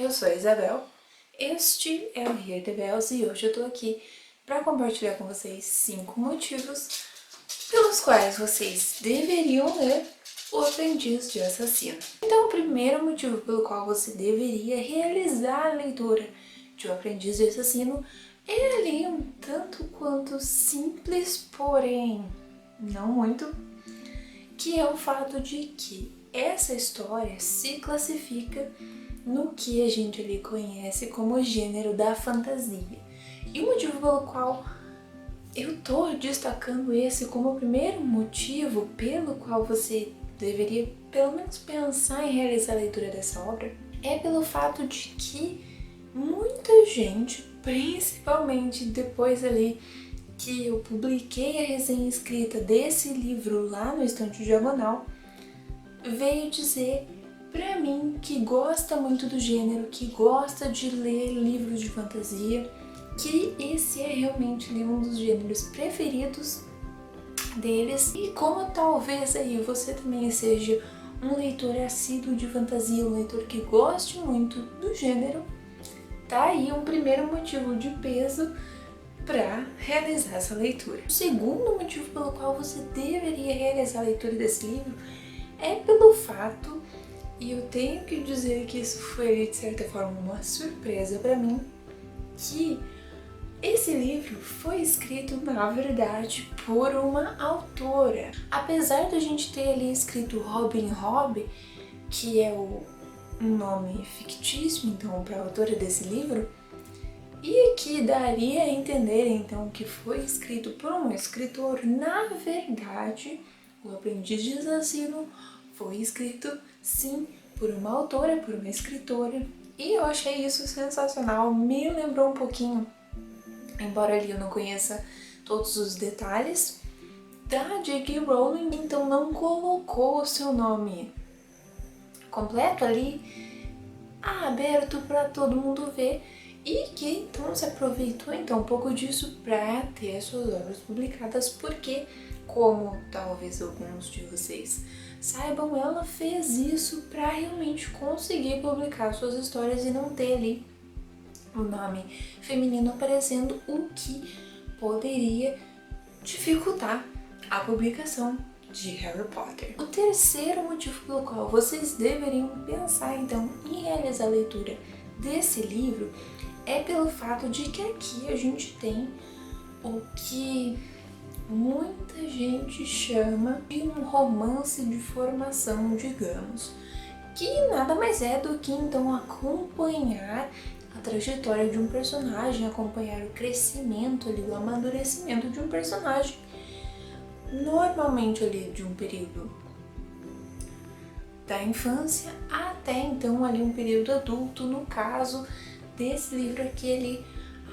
Eu sou a Isabel, este é o Here the Bells e hoje eu tô aqui para compartilhar com vocês 5 motivos pelos quais vocês deveriam ler O Aprendiz de Assassino. Então, o primeiro motivo pelo qual você deveria realizar a leitura de O Aprendiz de Assassino é ali um tanto quanto simples, porém não muito, que é o fato de que essa história se classifica no que a gente ali conhece como o gênero da fantasia. E o motivo pelo qual eu tô destacando esse como o primeiro motivo pelo qual você deveria pelo menos pensar em realizar a leitura dessa obra é pelo fato de que muita gente, principalmente depois ali que eu publiquei a resenha escrita desse livro lá no Estante Diagonal, veio dizer pra mim que gosta muito do gênero, que gosta de ler livros de fantasia, que esse é realmente um dos gêneros preferidos deles. E como talvez aí você também seja um leitor assíduo de fantasia, um leitor que goste muito do gênero, tá aí um primeiro motivo de peso para realizar essa leitura. O segundo motivo pelo qual você deveria realizar a leitura desse livro é pelo fato, e eu tenho que dizer que isso foi de certa forma uma surpresa para mim, que esse livro foi escrito, na verdade, por uma autora. Apesar de a gente ter ali escrito Robin Hobb, que é um nome fictício, então, para a autora desse livro, e que daria a entender, então, que foi escrito por um escritor, na verdade, O Aprendiz de Assassino foi escrito, sim, por uma autora, por uma escritora, e eu achei isso sensacional, me lembrou um pouquinho, embora ali eu não conheça todos os detalhes, da J.K. Rowling, então não colocou o seu nome completo ali, aberto para todo mundo ver, e que então se aproveitou então um pouco disso para ter as suas obras publicadas, porque, como talvez alguns de vocês saibam, ela fez isso para realmente conseguir publicar suas histórias e não ter ali o nome feminino aparecendo, o que poderia dificultar a publicação de Harry Potter. O terceiro motivo pelo qual vocês deveriam pensar então em realizar a leitura desse livro é pelo fato de que aqui a gente tem o que muita gente chama de um romance de formação, digamos, que nada mais é do que então acompanhar a trajetória de um personagem, acompanhar o crescimento ali, o amadurecimento de um personagem, normalmente ali de um período da infância até então ali um período adulto, no caso desse livro aqui ali,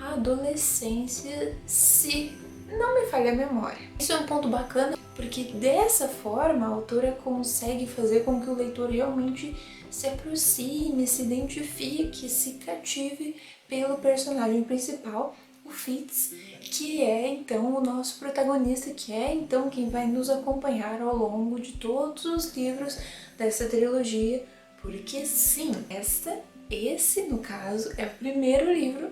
a adolescência, se não me falha a memória. Isso é um ponto bacana, porque dessa forma a autora consegue fazer com que o leitor realmente se aproxime, se identifique, se cative pelo personagem principal, o Fitz, que é então o nosso protagonista, que é então quem vai nos acompanhar ao longo de todos os livros dessa trilogia, porque sim, esse no caso é o primeiro livro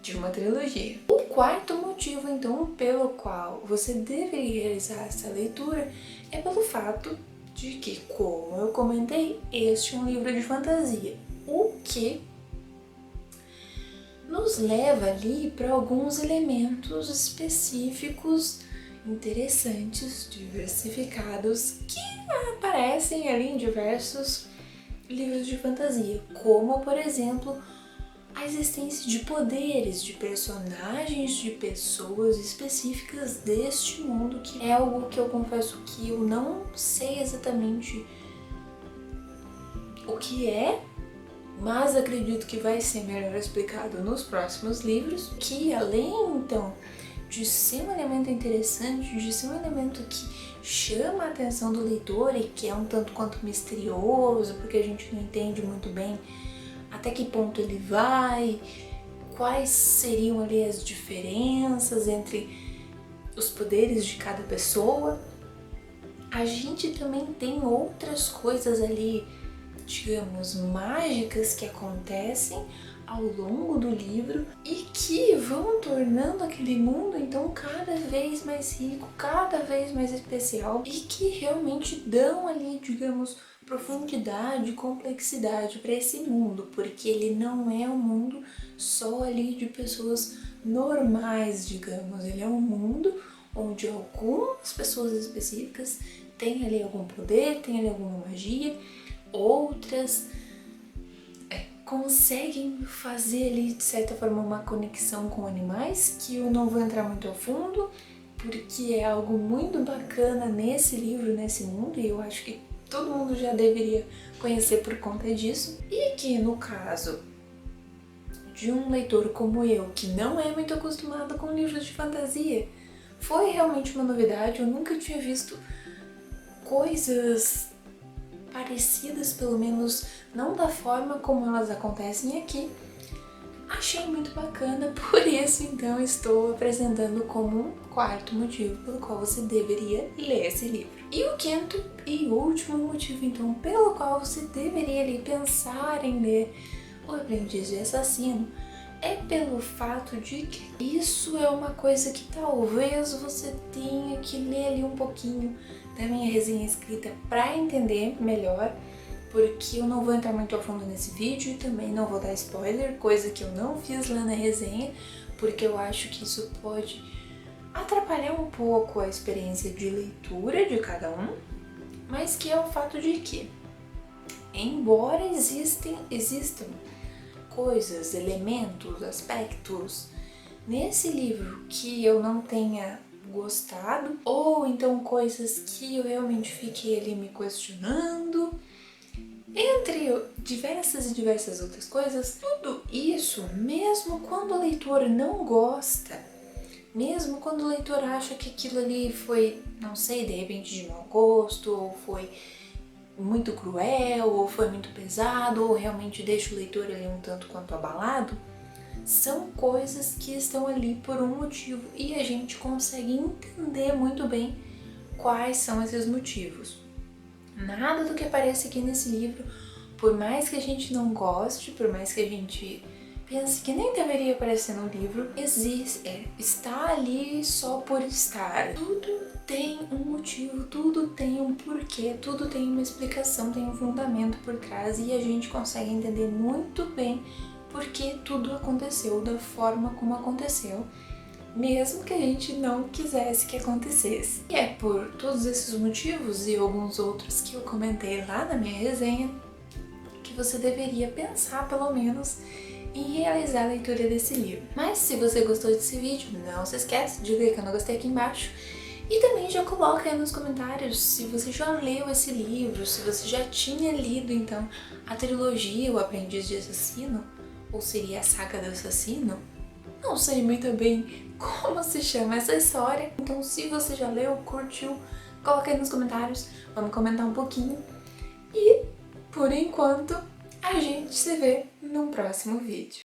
de uma trilogia. O quarto motivo então pelo qual você deveria realizar essa leitura é pelo fato de que, como eu comentei, este é um livro de fantasia, o que nos leva ali para alguns elementos específicos, interessantes, diversificados, que aparecem ali em diversos livros de fantasia, como, por exemplo, a existência de poderes, de personagens, de pessoas específicas deste mundo, que é algo que eu confesso que eu não sei exatamente o que é, mas acredito que vai ser melhor explicado nos próximos livros, que além então de ser um elemento interessante, de ser um elemento que chama a atenção do leitor e que é um tanto quanto misterioso, porque a gente não entende muito bem até que ponto ele vai, quais seriam ali as diferenças entre os poderes de cada pessoa. A gente também tem outras coisas ali digamos, mágicas que acontecem ao longo do livro e que vão tornando aquele mundo então cada vez mais rico, cada vez mais especial e que realmente dão ali, digamos, profundidade, complexidade para esse mundo, porque ele não é um mundo só ali de pessoas normais, digamos, ele é um mundo onde algumas pessoas específicas têm ali algum poder, têm ali alguma magia, outras conseguem fazer ali de certa forma uma conexão com animais, que eu não vou entrar muito ao fundo, porque é algo muito bacana nesse livro, nesse mundo, e eu acho que todo mundo já deveria conhecer por conta disso. E que no caso de um leitor como eu, que não é muito acostumado com livros de fantasia, foi realmente uma novidade. Eu nunca tinha visto coisas parecidas, pelo menos não da forma como elas acontecem aqui. Achei muito bacana, por isso então estou apresentando como um quarto motivo pelo qual você deveria ler esse livro. E o quinto e último motivo então pelo qual você deveria ali pensar em ler O Aprendiz de Assassino é pelo fato de que isso é uma coisa que talvez você tenha que ler ali um pouquinho da minha resenha escrita para entender melhor, porque eu não vou entrar muito a fundo nesse vídeo e também não vou dar spoiler, coisa que eu não fiz lá na resenha, porque eu acho que isso pode atrapalhar um pouco a experiência de leitura de cada um, mas que é o fato de que, embora existam coisas, elementos, aspectos nesse livro que eu não tenha gostado, ou então coisas que eu realmente fiquei ali me questionando, entre diversas outras coisas, tudo isso, mesmo quando o leitor não gosta, mesmo quando o leitor acha que aquilo ali foi, não sei, de repente de mau gosto, ou foi muito cruel, ou foi muito pesado, ou realmente deixa o leitor ali um tanto quanto abalado, são coisas que estão ali por um motivo e a gente consegue entender muito bem quais são esses motivos. Nada do que aparece aqui nesse livro, por mais que a gente não goste, por mais que a gente pense que nem deveria aparecer no livro, está ali só por estar. Tudo tem um motivo, tudo tem um porquê, tudo tem uma explicação, tem um fundamento por trás e a gente consegue entender muito bem porque tudo aconteceu da forma como aconteceu, mesmo que a gente não quisesse que acontecesse. E é por todos esses motivos e alguns outros que eu comentei lá na minha resenha que você deveria pensar pelo menos em realizar a leitura desse livro. Mas se você gostou desse vídeo, não se esquece de clicar no gostei aqui embaixo e também já coloca aí nos comentários se você já leu esse livro, se você já tinha lido então a trilogia O Aprendiz de Assassino, ou seria a Saga do Assassino. Não sei muito bem como se chama essa história, então se você já leu, curtiu, coloca aí nos comentários, vamos comentar um pouquinho. E, por enquanto, a gente se vê no próximo vídeo.